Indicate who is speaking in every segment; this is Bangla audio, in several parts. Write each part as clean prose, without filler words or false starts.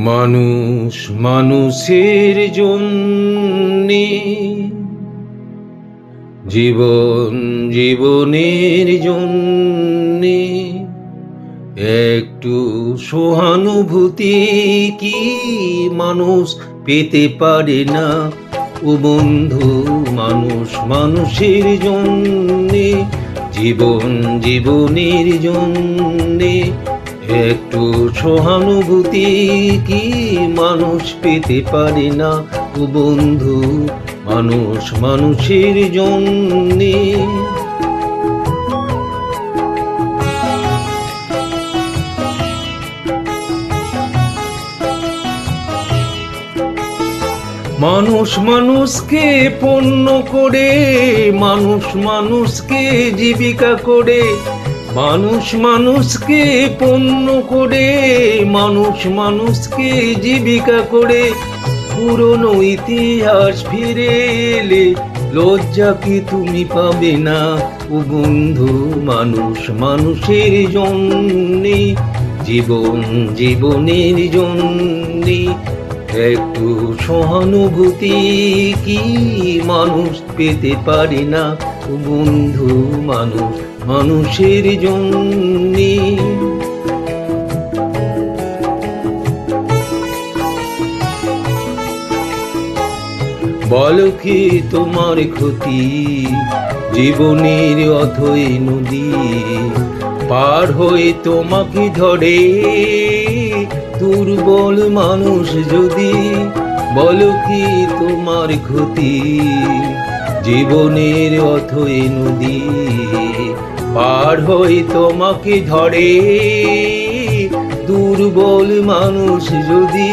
Speaker 1: মানুষ মানুষের জন্যে, জীবন জীবনের জন্যে একটু সহানুভূতি কি মানুষ পেতে পারে না? ও বন্ধু, মানুষ মানুষের জন্যে, জীবন জীবনের জন্যে একটু সহানুভূতি কি মানুষ পেতে পারে না? ও বন্ধু, মানুষ মানুষের জন্যে। মানুষ মানুষকে পণ্য করে, মানুষ মানুষকে জীবিকা করে, মানুষ মানুষকে পণ্য করে, মানুষ মানুষকে জীবিকা করে, পুরনো ইতিহাস ফিরে এলে লজ্জা কি তুমি পাবে না? ও বন্ধু, মানুষ মানুষের জন্যে, জীবন জীবনের জন্যে একটু সহানুভূতি কি মানুষ পেতে পারে না? ও বন্ধু, মানুষ মানুষের জন্যে। বলো কি তোমার ক্ষতি, জীবনের অথই নদী পার হয়ে তোমাকে ধরে দুর্বল মানুষ যদি? বলো কি তোমার ক্ষতি, জীবনের অথই নদী পার হয়ে তোমাকে ধরে দুর্বল মানুষ যদি?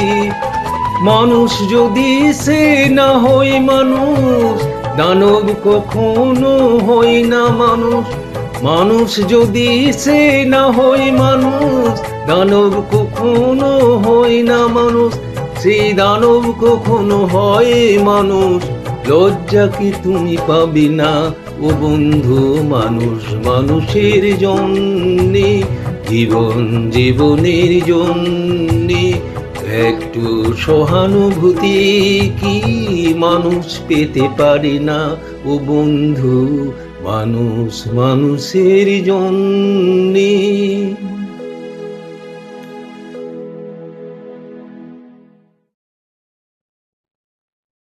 Speaker 1: মানুষ যদি সে না হয় মানুষ, দানব কখনো হয় না মানুষ। মানুষ যদি সে না হয় মানুষ, দানব কখনো হয় না মানুষ। সেই দানব কখনো হয় মানুষ, লজ্জা কি তুমি পাবে না? ও বন্ধু, মানুষ মানুষের জন্যে, জীবন জীবনের জন্যে একটু সহানুভূতি কি মানুষ পেতে পারে না? ও বন্ধু, মানুষ মানুষের জন্যে।